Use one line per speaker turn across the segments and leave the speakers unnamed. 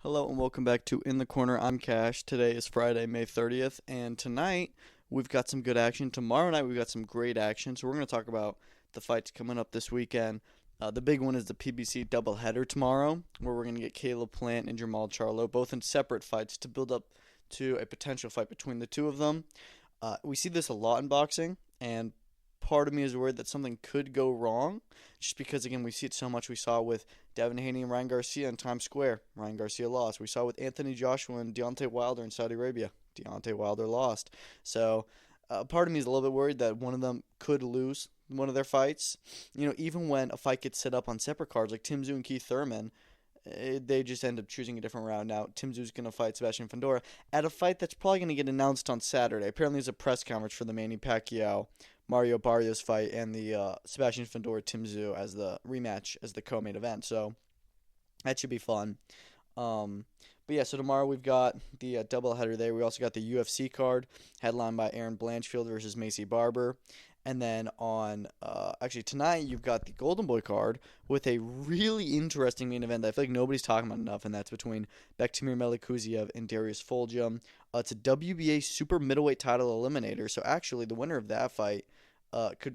Hello and welcome back to In the Corner. I'm Cash. Today is Friday, May 30th, and tonight we've got some good action. Tomorrow night we've got some great action. So we're going to talk about the fights coming up this weekend. The big one is the PBC doubleheader tomorrow, where we're going to get Caleb Plant and Jermall Charlo, both in separate fights, to build up to a potential fight between the two of them. We see this a lot in boxing, and part of me is worried that something could go wrong, just because, again, we see it so much. We saw it with Devin Haney and Ryan Garcia in Times Square. Ryan Garcia lost. We saw it with Anthony Joshua and Deontay Wilder in Saudi Arabia. Deontay Wilder lost. So part of me is a little bit worried that one of them could lose one of their fights. Even when a fight gets set up on separate cards, like Tim Tszyu and Keith Thurman, they just end up choosing a different route. Now, Tim Tszyu's going to fight Sebastian Fundora at a fight that's probably going to get announced on Saturday. Apparently, there's a press conference for the Manny Pacquiao Mario Barrios fight and the Sebastian Fundora Tim Tszyu as the rematch, as the co-main event. So that should be fun. But yeah, so tomorrow we've got the doubleheader there. We also got the UFC card headlined by Erin Blanchfield versus Maycee Barber. And then on, tonight you've got the Golden Boy card with a really interesting main event that I feel like nobody's talking about enough, and that's between Bektemir Melikuziev and Darius Fulghum. It's a WBA super middleweight title eliminator, so actually the winner of that fight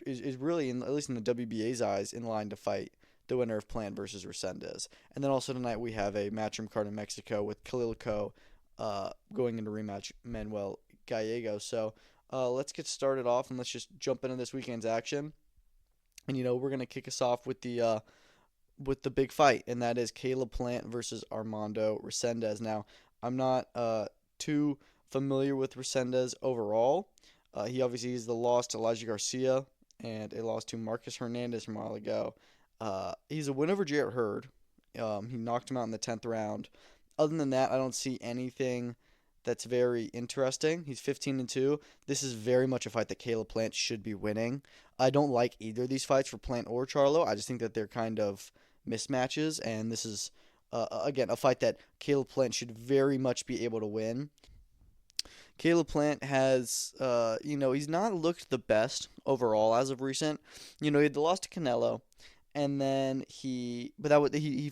is really, at least in the WBA's eyes, in line to fight the winner of Plant versus Resendiz. And then also tonight we have a matchroom card in Mexico with Khalil Ko going into rematch Manuel Gallego. So let's get started off and let's just jump into this weekend's action. And we're gonna kick us off with the big fight, and that is Caleb Plant versus Armando Resendiz. Now, I'm not too familiar with Resendiz overall. He obviously is the loss to Elijah Garcia and a loss to Marcus Hernandez from a while ago. He's a win over Jarrett Hurd. He knocked him out in the 10th round. Other than that, I don't see anything that's very interesting. He's 15-2. This is very much a fight that Caleb Plant should be winning. I don't like either of these fights for Plant or Charlo. I just think that they're kind of mismatches, and this is, again, a fight that Caleb Plant should very much be able to win. Caleb Plant has, he's not looked the best overall as of recent. He had the loss to Canelo, and then he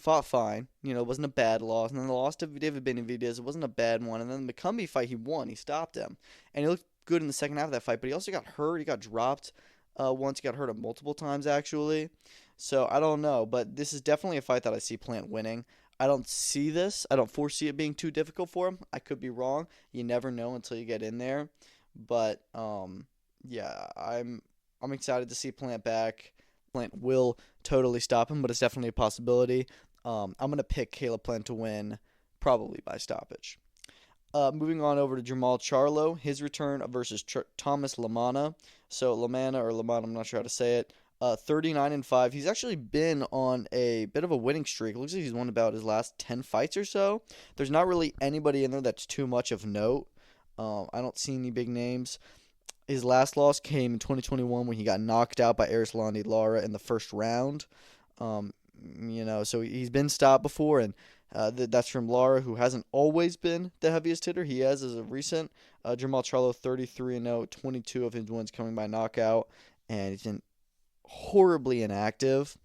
fought fine. It wasn't a bad loss. And then the loss to David Benavidez, it wasn't a bad one. And then the McCumbee fight, he won. He stopped him, and he looked good in the second half of that fight. But he also got hurt. He got dropped once. He got hurt multiple times actually. So I don't know, but this is definitely a fight that I see Plant winning. I don't foresee it being too difficult for him. I could be wrong. You never know until you get in there. But yeah, I'm excited to see Plant back. Plant will totally stop him, but it's definitely a possibility. I'm going to pick Caleb Plant to win, probably by stoppage. Moving on over to Jermall Charlo, his return versus Thomas LaManna. So LaManna, I'm not sure how to say it. 39-5. He's actually been on a bit of a winning streak. It looks like he's won about his last 10 fights or so. There's not really anybody in there that's too much of note. I don't see any big names. His last loss came in 2021 when he got knocked out by Erislandy Lara in the first round. So he's been stopped before, and that's from Lara, who hasn't always been the heaviest hitter. He has as of recent. Jermall Charlo, 33-0, 22 of his wins coming by knockout, and he's been horribly inactive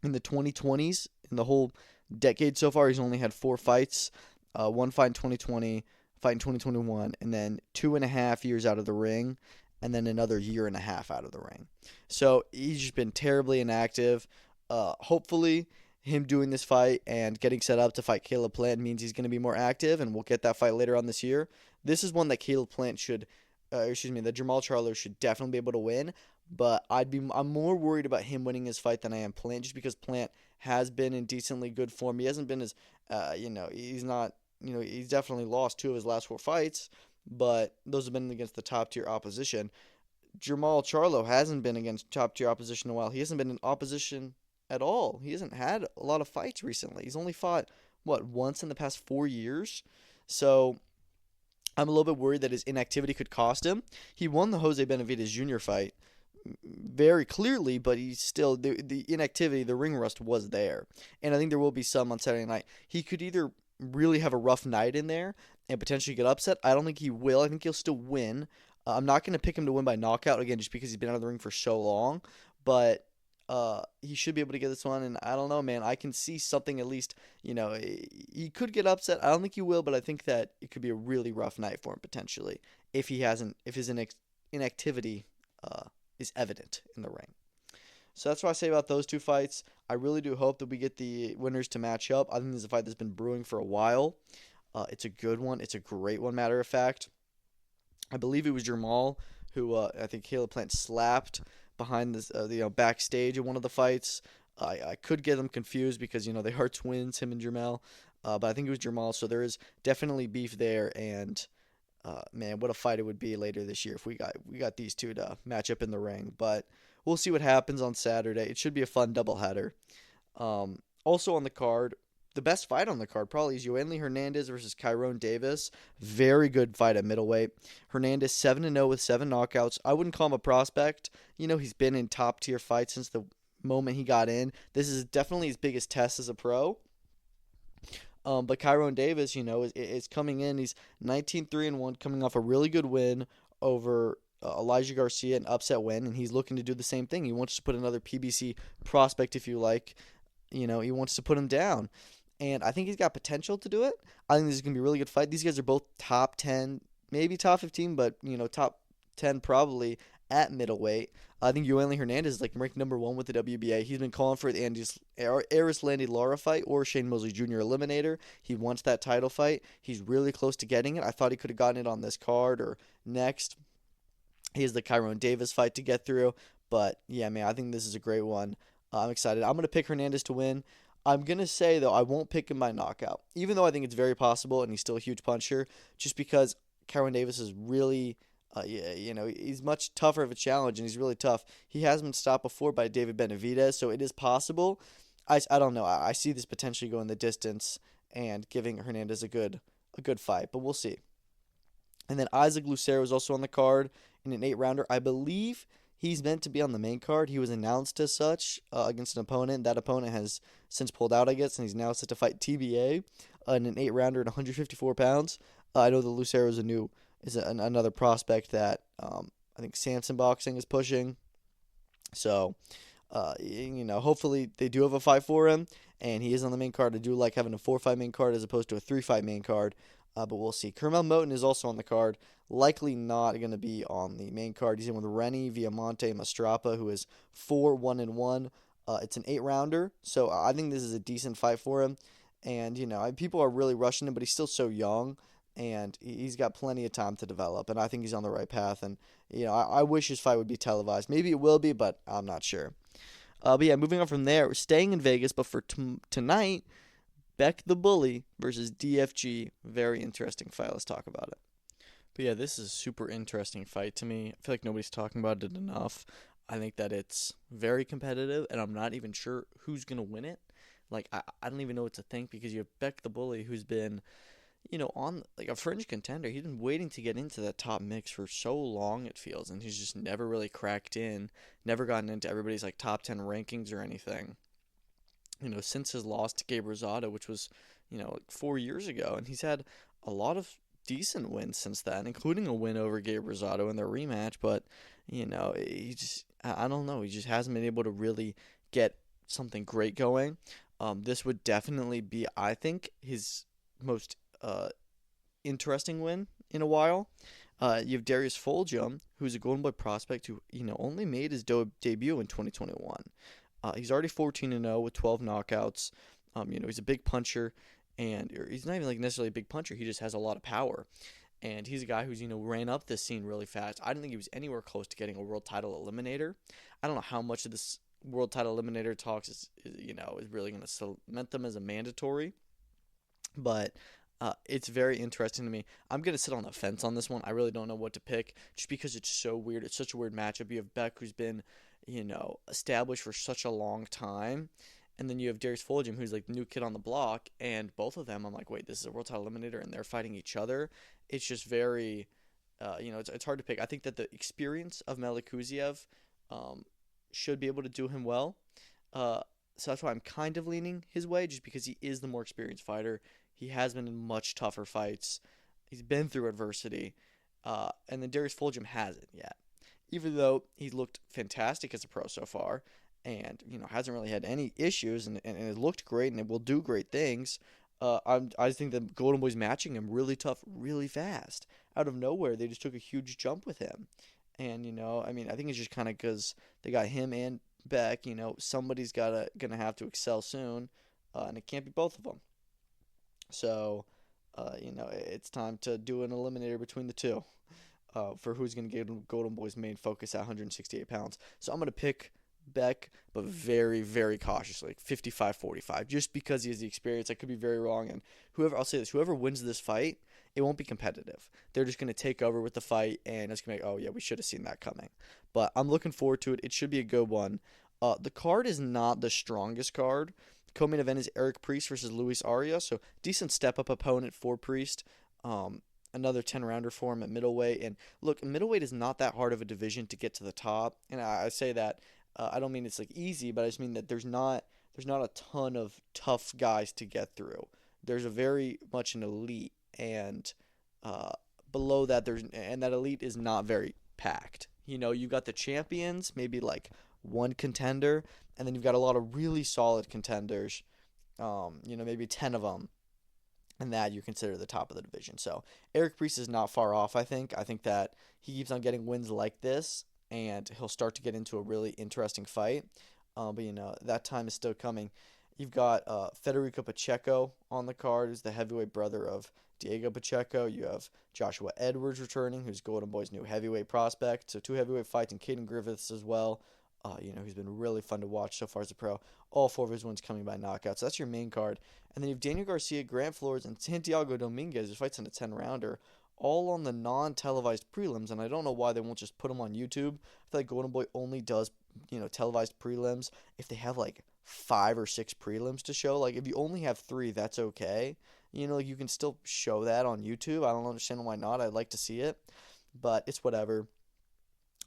in the 2020s. In the whole decade so far, he's only had 4 fights. One fight in 2020, fight in 2021, and then 2.5 years out of the ring, and then another year and a half out of the ring. So he's just been terribly inactive. Hopefully, him doing this fight and getting set up to fight Caleb Plant means he's going to be more active, and we'll get that fight later on this year. This is one that Caleb Plant that Jermall Charlo should definitely be able to win. But I'm more worried about him winning his fight than I am Plant, just because Plant has been in decently good form. He hasn't been as, he's not, he's definitely lost 2 of his last 4 fights, but those have been against the top tier opposition. Jermall Charlo hasn't been against top tier opposition in a while. He hasn't been in opposition at all. He hasn't had a lot of fights recently. He's only fought, once in the past 4 years. So I'm a little bit worried that his inactivity could cost him. He won the Jose Benavidez Jr. fight very clearly, but he's still, the inactivity, the ring rust was there. And I think there will be some on Saturday night. He could either really have a rough night in there and potentially get upset. I don't think he will. I think he'll still win. I'm not going to pick him to win by knockout, again, just because he's been out of the ring for so long. But He should be able to get this one, and I don't know, man. I can see something at least. He could get upset. I don't think he will, but I think that it could be a really rough night for him potentially if his inactivity is evident in the ring. So that's what I say about those two fights. I really do hope that we get the winners to match up. I think this is a fight that's been brewing for a while. It's a good one. It's a great one, matter of fact. I believe it was Jermall who I think Caleb Plant slapped behind this, backstage in one of the fights. I could get them confused because they are twins, him and Jermall. But I think it was Jermall. So there is definitely beef there, and man, what a fight it would be later this year if we got these two to match up in the ring. But we'll see what happens on Saturday. It should be a fun doubleheader. Also on the card, the best fight on the card probably is Yoeli Hernandez versus Kyrone Davis. Very good fight at middleweight. Hernandez 7-0 with 7 knockouts. I wouldn't call him a prospect. He's been in top tier fights since the moment he got in. This is definitely his biggest test as a pro. But Kyrone Davis, is coming in. He's 19-3-1, coming off a really good win over Elijah Garcia, an upset win, and he's looking to do the same thing. He wants to put another PBC prospect, if you like. He wants to put him down. And I think he's got potential to do it. I think this is going to be a really good fight. These guys are both top 10, maybe top 15, but, top 10 probably at middleweight. I think Yoeli Hernandez is ranked number 1 with the WBA. He's been calling for the Erislandy Lara fight or Shane Mosley Jr. Eliminator. He wants that title fight. He's really close to getting it. I thought he could have gotten it on this card or next. He has the Kyrone Davis fight to get through. But, yeah, man, I think this is a great one. I'm excited. I'm going to pick Hernandez to win. I'm going to say, though, I won't pick him by knockout, even though I think it's very possible and he's still a huge puncher, just because Kyrone Davis is really, he's much tougher of a challenge, and he's really tough. He has been stopped before by David Benavidez, so it is possible. I don't know. I see this potentially going the distance and giving Hernandez a good fight, but we'll see. And then Isaac Lucero is also on the card in an 8-rounder. I believe he's meant to be on the main card. He was announced as such against an opponent. That opponent has since pulled out, I guess, and he's now set to fight TBA in an 8-rounder at 154 pounds. I know that Lucero is another prospect that I think Samson Boxing is pushing. So, hopefully they do have a fight for him, and he is on the main card. I do like having a 4-fight main card as opposed to a 3-fight main card. But we'll see. Kermel Moten is also on the card. Likely not going to be on the main card. He's in with Rennie Viamonte Mastrapa, who is 4-1-1. It's an 8-rounder, so I think this is a decent fight for him. And, people are really rushing him, but he's still so young, and he's got plenty of time to develop. And I think he's on the right path. And, I wish his fight would be televised. Maybe it will be, but I'm not sure. But yeah, moving on from there, we're staying in Vegas, but for tonight, Beck the Bully versus DFG. Very interesting fight. Let's talk about it. But yeah, this is a super interesting fight to me. I feel like nobody's talking about it enough. I think that it's very competitive, and I'm not even sure who's going to win it. I don't even know what to think, because you have Beck the Bully, who's been, on a fringe contender. He's been waiting to get into that top mix for so long, it feels, and he's just never really cracked in, never gotten into everybody's top 10 rankings or anything. Since his loss to Gabe Rosado, which was, 4 years ago. And he's had a lot of decent wins since then, including a win over Gabe Rosado in their rematch. But, I don't know. He just hasn't been able to really get something great going. This would definitely be, I think, his most interesting win in a while. You have Darius Fulghum, who's a Golden Boy prospect who, only made his debut in 2021. He's already 14-0 with 12 knockouts. He's a big puncher, and he's not even necessarily a big puncher. He just has a lot of power, and he's a guy who's ran up this scene really fast. I didn't think he was anywhere close to getting a world title eliminator. I don't know how much of this world title eliminator talks is really going to cement them as a mandatory, but it's very interesting to me. I'm going to sit on the fence on this one. I really don't know what to pick, just because it's so weird. It's such a weird matchup. You have Beck, who's been established for such a long time. And then you have Darius Fulghum, who's the new kid on the block. And both of them, I'm like, wait, this is a world title eliminator, and they're fighting each other. It's just very, it's hard to pick. I think that the experience of Melikuziev should be able to do him well. So that's why I'm kind of leaning his way, just because he is the more experienced fighter. He has been in much tougher fights. He's been through adversity. And then Darius Fulghum hasn't yet. Even though he's looked fantastic as a pro so far, and hasn't really had any issues, and it looked great, and it will do great things. I think the Golden Boy's matching him really tough, really fast. Out of nowhere, they just took a huge jump with him. And I think it's just kind of because they got him and Beck. Somebody's gonna have to excel soon, and it can't be both of them. So, it's time to do an eliminator between the two, for who's gonna get Golden Boy's main focus at 168 pounds. So I'm gonna pick Beck, but very, very cautiously, like 55-45, just because he has the experience. I could be very wrong, and I'll say this, whoever wins this fight, it won't be competitive. They're just going to take over with the fight, and it's going to be like, oh, yeah, we should have seen that coming. But I'm looking forward to it. It should be a good one. The card is not the strongest card. Co-main event is Eric Priest versus Luis Arias, so decent step-up opponent for Priest. Another 10-rounder for him at middleweight. And look, middleweight is not that hard of a division to get to the top, and I say that I don't mean it's like easy, but I just mean that there's not a ton of tough guys to get through. There's a very much an elite, and below that that elite is not very packed. You've got the champions, maybe like one contender, and then you've got a lot of really solid contenders. Maybe 10 of them, and that you consider the top of the division. So Eric Priest is not far off. I think that he keeps on getting wins like this, and he'll start to get into a really interesting fight. But that time is still coming. You've got Federico Pacheco on the card, who's the heavyweight brother of Diego Pacheco. You have Joshua Edwards returning, who's Golden Boy's new heavyweight prospect. So 2 heavyweight fights, and Caden Griffiths as well. He's been really fun to watch so far as a pro. All 4 of his wins coming by knockout. So that's your main card. And then you have Daniel Garcia, Grant Flores, and Santiago Dominguez, who fights in a 10-rounder, all on the non-televised prelims. And I don't know why they won't just put them on YouTube. I feel like Golden Boy only does, televised prelims if they have like 5 or 6 prelims to show. Like if you only have 3, that's okay. You can still show that on YouTube. I don't understand why not. I'd like to see it, but it's whatever.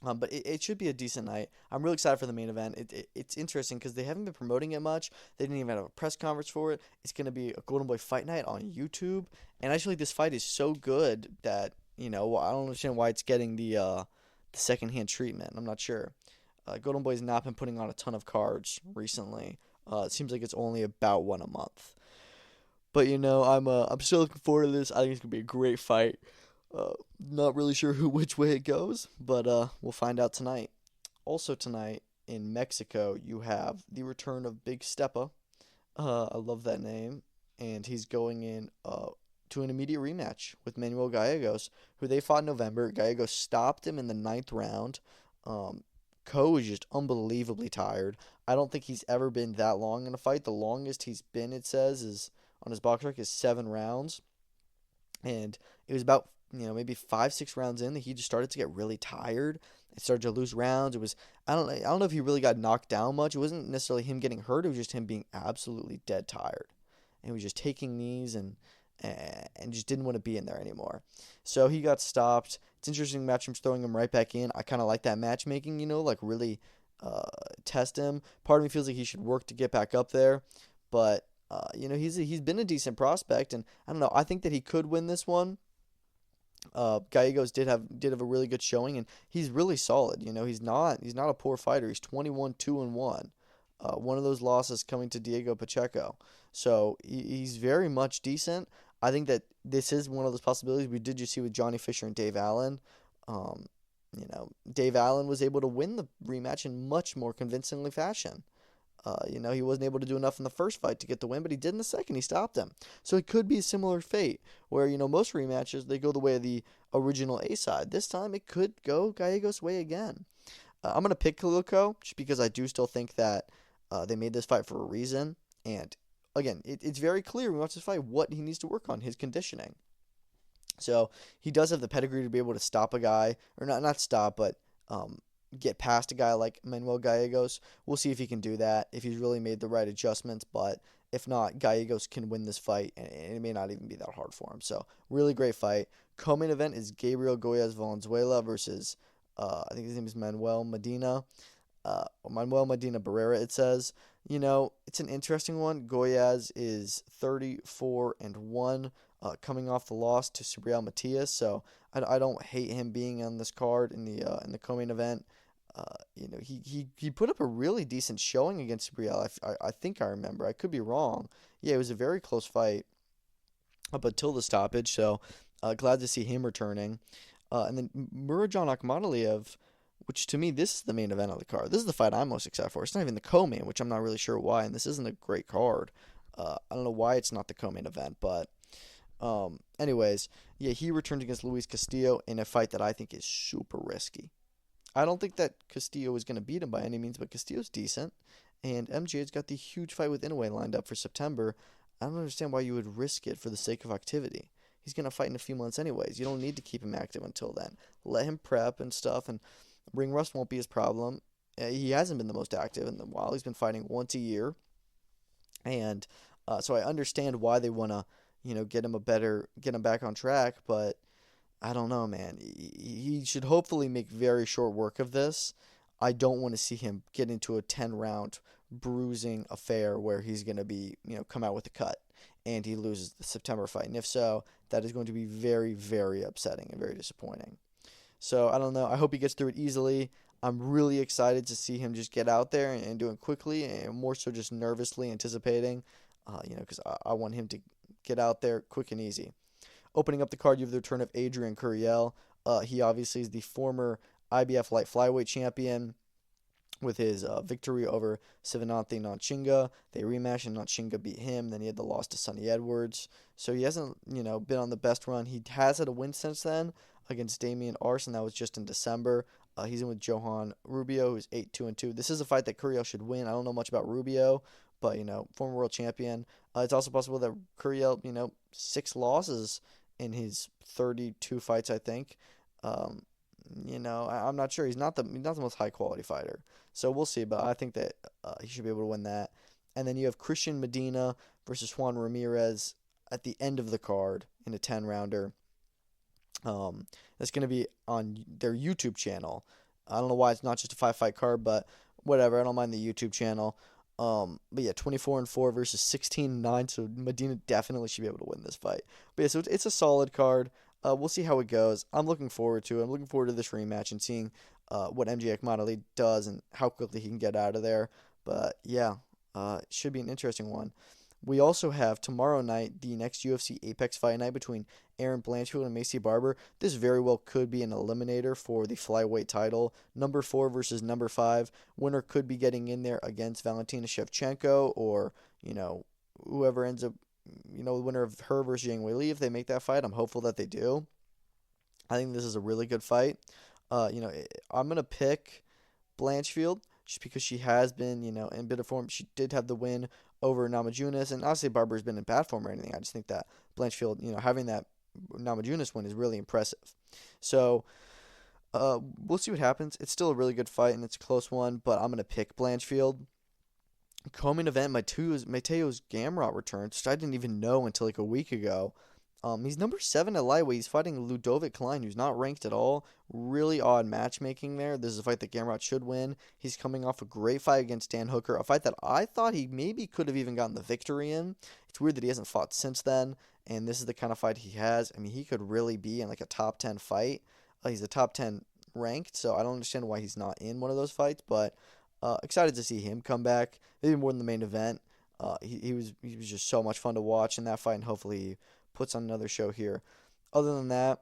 But it should be a decent night. I'm really excited for the main event. It's interesting because they haven't been promoting it much. They didn't even have a press conference for it. It's going to be a Golden Boy Fight Night on YouTube. And actually, this fight is so good that, I don't understand why it's getting the secondhand treatment. I'm not sure. Golden Boy's not been putting on a ton of cards recently. It seems like it's only about one a month. But, I'm still looking forward to this. I think it's going to be a great fight. Not really sure which way it goes, but we'll find out tonight. Also tonight in Mexico, you have the return of Big Stepa. I love that name, and he's going in to an immediate rematch with Manuel Gallegos, who they fought in November. Gallegos stopped him in the 9th round. Ko is just unbelievably tired. I don't think he's ever been that long in a fight. The longest he's been, it says, is on his box rec is 7 rounds, and it was about maybe 5-6 rounds in that he just started to get really tired. It started to lose rounds. It was I don't know if he really got knocked down much. It wasn't necessarily him getting hurt. It was just him being absolutely dead tired, and he was just taking knees and just didn't want to be in there anymore. So he got stopped. It's interesting matchmaking, throwing him right back in. I kind of like that matchmaking. Like really test him. Part of me feels like he should work to get back up there, but he's been a decent prospect, and I don't know. I think that he could win this one. Gallegos did have a really good showing, and he's really solid. He's not a poor fighter. He's 21-2-1. One of those losses coming to Diego Pacheco. So he's very much decent. I think that this is one of those possibilities we did just see with Johnny Fisher and Dave Allen. Dave Allen was able to win the rematch in much more convincingly fashion. He wasn't able to do enough in the first fight to get the win, but he did in the second. He stopped him. So it could be a similar fate where, most rematches, they go the way of the original A side. This time it could go Gallegos' way again. I'm going to pick Khalil Ko just because I do still think that they made this fight for a reason. And again, it's very clear when we watch this fight what he needs to work on, his conditioning. So he does have the pedigree to be able to stop a guy, or not stop, but get past a guy like Manuel Gallegos. We'll see if he can do that, if he's really made the right adjustments. But if not, Gallegos can win this fight, and it may not even be that hard for him. So really great fight. Co-main event is Gabriel Goyaz Valenzuela versus I think his name is Manuel Medina. Manuel Medina Barrera, it says. It's an interesting one. Goyaz is 34-1, coming off the loss to Subriel Matias. So I don't hate him being on this card in the co-main event. He put up a really decent showing against Brielle. I think I remember. I could be wrong. Yeah, it was a very close fight up until the stoppage. So glad to see him returning. And then Murodjon Akhmadaliev, which to me, this is the main event of the card. This is the fight I'm most excited for. It's not even the co-main, which I'm not really sure why, and this isn't a great card. I don't know why it's not the co-main event, but anyways, yeah, he returned against Luis Castillo in a fight that I think is super risky. I don't think that Castillo is going to beat him by any means, but Castillo's decent, and MJ's got the huge fight with Inoue lined up for September. I don't understand why you would risk it for the sake of activity. He's going to fight in a few months anyways. You don't need to keep him active until then. Let him prep and stuff, and ring rust won't be his problem. He hasn't been the most active in a while. He's been fighting once a year, and so I understand why they want to, get him back on track. But I don't know, man. He should hopefully make very short work of this. I don't want to see him get into a 10-round bruising affair where he's going to be, come out with a cut and he loses the September fight. And if so, that is going to be very, very upsetting and very disappointing. So I don't know. I hope he gets through it easily. I'm really excited to see him just get out there and do it quickly, and more so just nervously anticipating, because I want him to get out there quick and easy. Opening up the card, you have the return of Adrian Curiel. He obviously is the former IBF light flyweight champion with his victory over Sivananthe Nanchinga. They rematched and Nanchinga beat him. Then he had the loss to Sonny Edwards. So he hasn't, been on the best run. He has had a win since then against Damian Arson. That was just in December. He's in with Johan Rubio, who's 8-2-2. This is a fight that Curiel should win. I don't know much about Rubio, but, former world champion. It's also possible that Curiel, 6 losses in his 32 fights, I think. I'm not sure. He's not the most high quality fighter, so we'll see. But I think that he should be able to win that. And then you have Christian Medina versus Juan Ramirez at the end of the card in a 10-rounder. That's going to be on their YouTube channel. I don't know why it's not just a 5-fight card, but whatever. I don't mind the YouTube channel. But yeah, 24-4 versus 16-9. So Medina definitely should be able to win this fight. But yeah, so it's a solid card. We'll see how it goes. I'm looking forward to it. I'm looking forward to this rematch and seeing what MJ Akhmadaliev does and how quickly he can get out of there. But yeah, it should be an interesting one. We also have tomorrow night the next UFC Apex fight night between Erin Blanchfield and Maycee Barber. This very well could be an eliminator for the flyweight title. Number 4 versus number 5. Winner could be getting in there against Valentina Shevchenko or, whoever ends up, the winner of her versus Yang Weili if they make that fight. I'm hopeful that they do. I think this is a really good fight. I'm going to pick Blanchfield just because she has been, in a bit of form. She did have the win over Namajunas, and honestly, Barber's been in bad form or anything. I just think that Blanchfield, having that Namajunas win is really impressive. So, we'll see what happens. It's still a really good fight, and it's a close one, but I'm going to pick Blanchfield. Co-main event, Mateus Gamrot returns, which I didn't even know until like a week ago. He's number 7 at lightweight. He's fighting Ludovic Klein, who's not ranked at all. Really odd matchmaking there. This is a fight that Gamrot should win. He's coming off a great fight against Dan Hooker, a fight that I thought he maybe could have even gotten the victory in. It's weird that he hasn't fought since then, and this is the kind of fight he has. I mean, he could really be in like a top 10 fight. He's a top 10 ranked, so I don't understand why he's not in one of those fights, but excited to see him come back, maybe more than the main event. He was just so much fun to watch in that fight, and hopefully he puts on another show here. Other than that,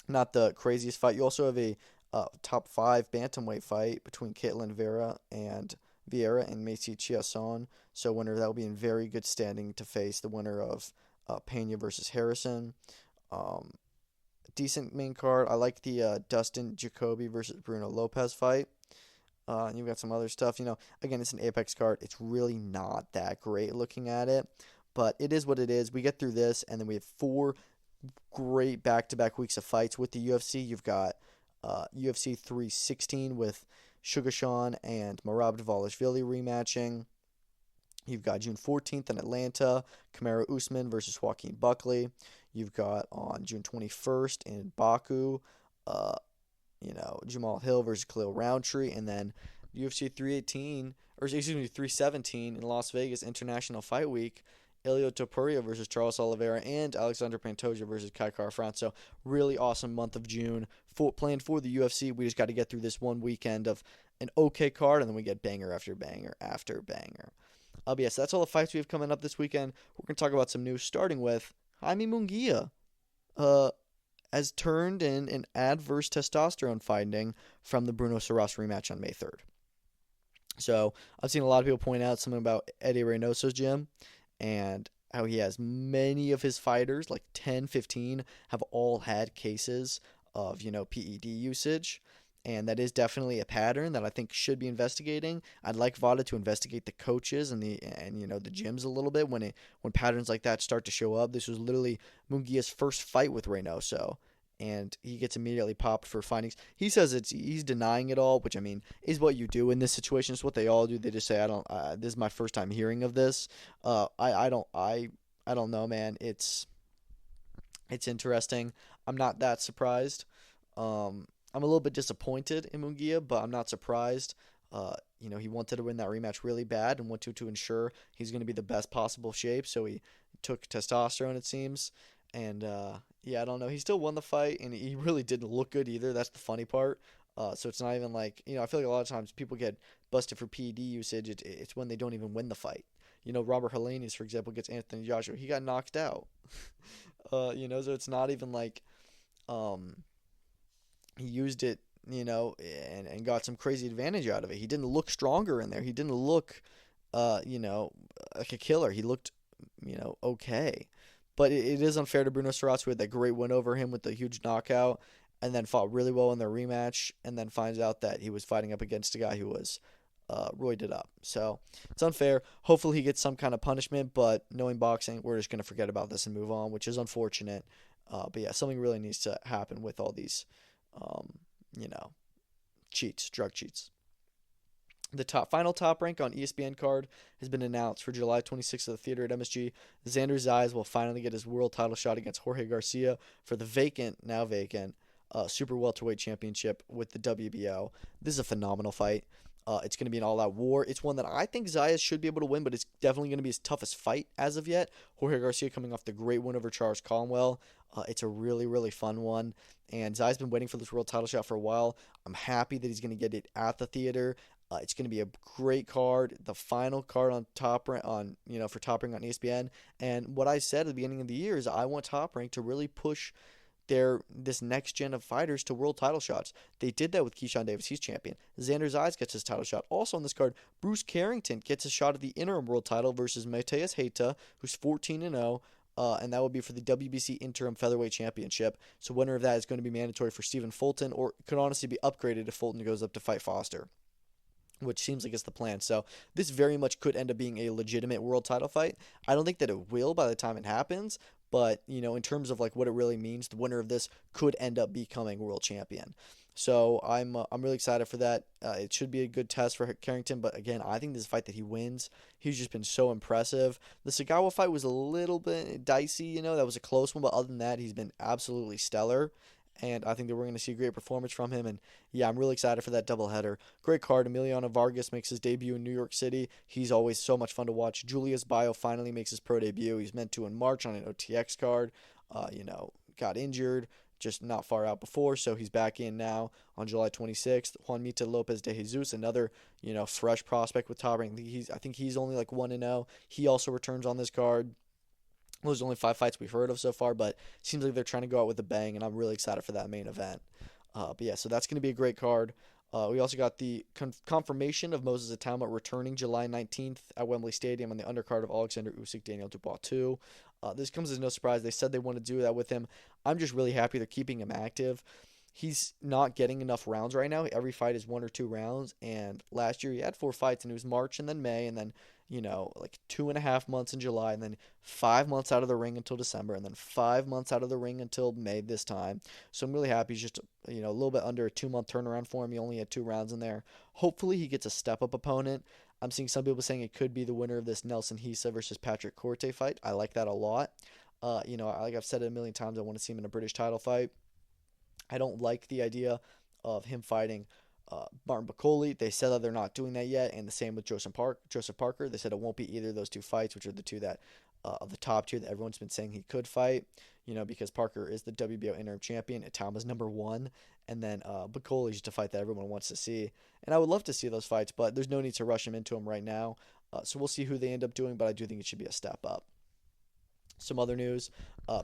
not the craziest fight. You also have a top 5 bantamweight fight between Caitlin Vieira and Maycee Chiasson. So winner that will be in very good standing to face the winner of Pena versus Harrison. Decent main card. I like the Dustin Jacoby versus Bruno Lopez fight. And you've got some other stuff. Again, it's an Apex card. It's really not that great looking at it, but it is what it is. We get through this, and then we have 4 great back-to-back weeks of fights with the UFC. You've got UFC 316 with Sugar Sean and Merab Dvalishvili rematching. You've got June 14th in Atlanta, Kamaru Usman versus Joaquin Buckley. You've got on June 21st in Baku, Jamal Hill versus Khalil Roundtree, and then UFC 317 in Las Vegas International Fight Week. Elio Topuria versus Charles Oliveira, and Alexander Pantoja versus Kai Kara-France. So really awesome month of June planned for the UFC. We just got to get through this one weekend of an okay card, and then we get banger after banger after banger. But yes, that's all the fights we have coming up this weekend. We're going to talk about some news, starting with Jaime Munguia. Has turned in an adverse testosterone finding from the Bruno Surace rematch on May 3rd. So I've seen a lot of people point out something about Eddie Reynoso's gym and how he has many of his fighters, like 10, 15, have all had cases of, PED usage. And that is definitely a pattern that I think should be investigating. I'd like VADA to investigate the coaches and the gyms a little bit when patterns like that start to show up. This was literally Munguia's first fight with Reynoso, and he gets immediately popped for findings. He says he's denying it all, which I mean is what you do in this situation. It's what they all do. They just say, I don't. This is my first time hearing of this. I don't know, man. It's interesting. I'm not that surprised. I'm a little bit disappointed in Munguia, but I'm not surprised. He wanted to win that rematch really bad and wanted to ensure he's going to be the best possible shape. So he took testosterone, it seems. And, I don't know. He still won the fight, and he really didn't look good either. That's the funny part. So it's not even like, I feel like a lot of times people get busted for PED usage. It's when they don't even win the fight. Robert Helenius, for example, gets Anthony Joshua. He got knocked out. So it's not even like he used it, and got some crazy advantage out of it. He didn't look stronger in there. He didn't look, like a killer. He looked, okay. But it is unfair to Bruno Surace, who had that great win over him with the huge knockout, and then fought really well in their rematch, and then finds out that he was fighting up against a guy who was roided up. So it's unfair. Hopefully he gets some kind of punishment, but knowing boxing, we're just going to forget about this and move on, which is unfortunate. But yeah, something really needs to happen with all these, drug cheats. The final top rank on ESPN card has been announced for July 26th at the theater at MSG. Xander Zayas will finally get his world title shot against Jorge Garcia for the now vacant, super welterweight championship with the WBO. This is a phenomenal fight. It's going to be an all-out war. It's one that I think Zayas should be able to win, but it's definitely going to be his toughest fight as of yet. Jorge Garcia coming off the great win over Charles Conwell. It's a really, really fun one. And Zayas been waiting for this world title shot for a while. I'm happy that he's going to get it at the theater. It's going to be a great card, the final card on Top Rank on ESPN. And what I said at the beginning of the year is I want Top Rank to really push this next gen of fighters to world title shots. They did that with Keyshawn Davis. He's champion. Xander Zayas gets his title shot. Also on this card, Bruce Carrington gets a shot at the interim world title versus Mateus Heita, who's 14-0. And that would be for the WBC Interim Featherweight Championship. So winner of that is going to be mandatory for Stephen Fulton, or could honestly be upgraded if Fulton goes up to fight Foster, which seems like it's the plan. So this very much could end up being a legitimate world title fight. I don't think that it will by the time it happens, but, in terms of like what it really means, the winner of this could end up becoming world champion. So I'm really excited for that. It should be a good test for Carrington, but again, I think this is a fight that he wins. He's just been so impressive. The Sagawa fight was a little bit dicey, that was a close one, but other than that, he's been absolutely stellar. And I think that we're going to see a great performance from him. And yeah, I'm really excited for that doubleheader. Great card. Emiliano Vargas makes his debut in New York City. He's always so much fun to watch. Julius Bio finally makes his pro debut. He's meant to in March on an OTX card. Got injured, just not far out before, so he's back in now on July 26th. Juan Mita Lopez de Jesus, another, fresh prospect with Top Rank. I think he's only like 1-0. He also returns on this card. Those are only 5 fights we've heard of so far, but it seems like they're trying to go out with a bang, and I'm really excited for that main event. But yeah, so that's going to be a great card. We also got the confirmation of Moses Atama returning July 19th at Wembley Stadium on the undercard of Alexander Usyk, Daniel Dubois 2. This comes as no surprise. They said they want to do that with him. I'm just really happy they're keeping him active. He's not getting enough rounds right now. Every fight is 1 or 2 rounds, and last year he had 4 fights, and it was March and then May, and then, like 2.5 months in July, and then 5 months out of the ring until December, and then 5 months out of the ring until May this time. So I'm really happy. He's just, a little bit under a 2-month turnaround for him. He only had 2 rounds in there. Hopefully he gets a step-up opponent. I'm seeing some people saying it could be the winner of this Nelson Hisa versus Patrick Corte fight. I like that a lot. Like I've said it a million times, I want to see him in a British title fight. I don't like the idea of him fighting Martin Bakole. They said that they're not doing that yet, and the same with Joseph Parker. They said it won't be either of those 2 fights, which are the 2 that of the top tier that everyone's been saying he could fight. Because Parker is the WBO interim champion, and Tom is number 1, and then Bakole is just a fight that everyone wants to see. And I would love to see those fights, but there's no need to rush him into them right now. So we'll see who they end up doing, but I do think it should be a step up. Some other news,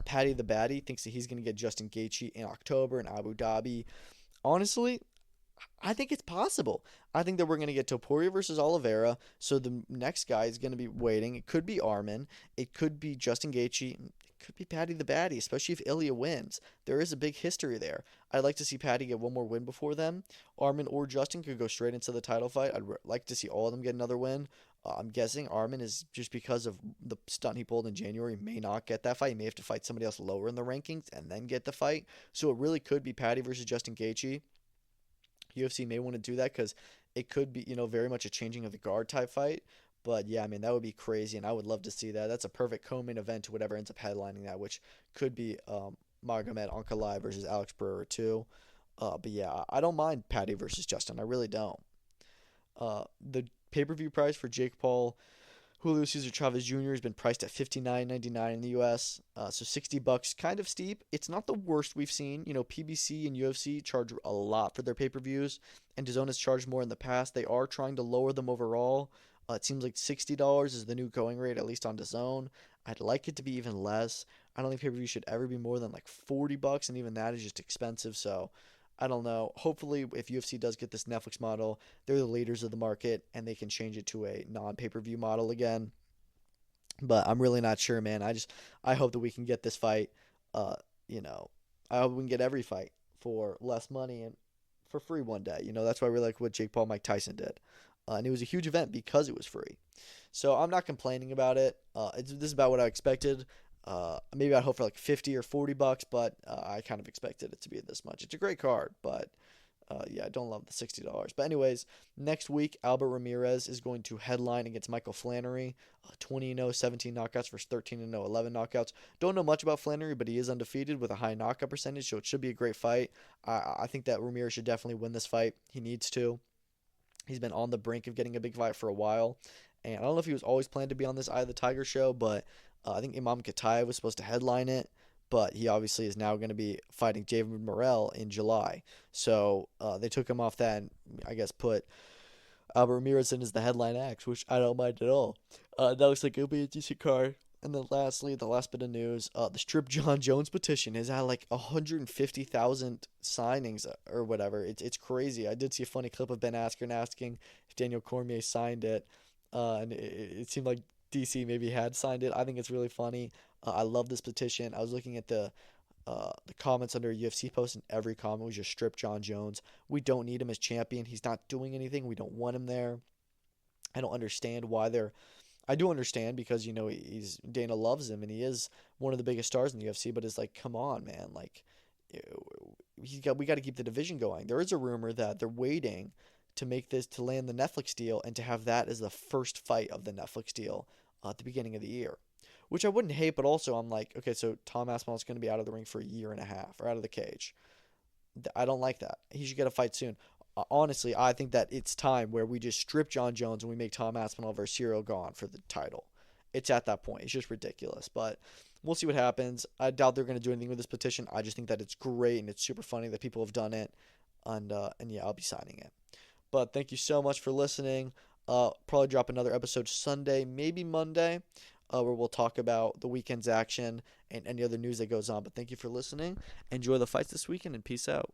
Paddy the Baddy thinks that he's going to get Justin Gaethje in October in Abu Dhabi. Honestly, I think it's possible. I think that we're going to get Topuria versus Oliveira, so the next guy is going to be waiting. It could be Arman. It could be Justin Gaethje. It could be Paddy the Baddy, especially if Ilya wins. There is a big history there. I'd like to see Paddy get one more win before them. Arman or Justin could go straight into the title fight. I'd like to see all of them get another win. I'm guessing Arman is, just because of the stunt he pulled in January, may not get that fight. He may have to fight somebody else lower in the rankings and then get the fight. So it really could be Paddy versus Justin Gaethje. UFC may want to do that because it could be, very much a changing of the guard type fight. But yeah, I mean, that would be crazy, and I would love to see that. That's a perfect co-main event to whatever ends up headlining that, which could be Magomed Ankalaev versus Alex Pereira too. But yeah, I don't mind Paddy versus Justin. I really don't. The pay-per-view price for Jake Paul, Julio Cesar Chavez Jr. has been priced at $59.99 in the U.S., so $60, kind of steep. It's not the worst we've seen. PBC and UFC charge a lot for their pay-per-views, and DAZN has charged more in the past. They are trying to lower them overall. It seems like $60 is the new going rate, at least on DAZN. I'd like it to be even less. I don't think pay-per-view should ever be more than like $40, and even that is just expensive, so I don't know. Hopefully, if UFC does get this Netflix model, they're the leaders of the market, and they can change it to a non-pay-per-view model again. But I'm really not sure, man. I hope that we can get this fight, I hope we can get every fight for less money and for free one day. That's why I really like what Jake Paul, Mike Tyson did. And it was a huge event because it was free. So I'm not complaining about it. This is about what I expected. Maybe I'd hope for like $50 or $40, but I kind of expected it to be this much. It's a great card, but yeah, I don't love the $60. But anyways, next week, Albert Ramirez is going to headline against Michael Flannery. 20-0, 17 knockouts versus 13-0, 11 knockouts. Don't know much about Flannery, but he is undefeated with a high knockout percentage, so it should be a great fight. I think that Ramirez should definitely win this fight. He needs to. He's been on the brink of getting a big fight for a while. And I don't know if he was always planned to be on this Eye of the Tiger show, but I think Imam Kataev was supposed to headline it. But he obviously is now going to be fighting David Morrell in July. So they took him off that and, I guess, put Albert Ramirez in as the headline act, which I don't mind at all. That looks like it'll be a decent card. And then lastly, the last bit of news, the Strip John Jones petition has had like 150,000 signings or whatever. It's crazy. I did see a funny clip of Ben Askren asking if Daniel Cormier signed it. And it seemed like DC maybe had signed it. I think it's really funny. I love this petition. I was looking at the comments under a UFC post, and every comment was just Strip John Jones. We don't need him as champion. He's not doing anything. We don't want him there. I don't understand why they're... I do understand because, Dana loves him and he is one of the biggest stars in the UFC, but it's like, come on, man. Like, we got to keep the division going. There is a rumor that they're waiting to land the Netflix deal and to have that as the first fight of the Netflix deal at the beginning of the year, which I wouldn't hate, but also I'm like, okay, so Tom Aspinall is going to be out of the ring for a year and a half or out of the cage. I don't like that. He should get a fight soon. Honestly, I think that it's time where we just strip John Jones and we make Tom Aspinall versus Cyril Gane for the title. It's at that point. It's just ridiculous. But we'll see what happens. I doubt they're going to do anything with this petition. I just think that it's great and it's super funny that people have done it. And yeah, I'll be signing it. But thank you so much for listening. Probably drop another episode Sunday, maybe Monday, where we'll talk about the weekend's action and any other news that goes on. But thank you for listening. Enjoy the fights this weekend and peace out.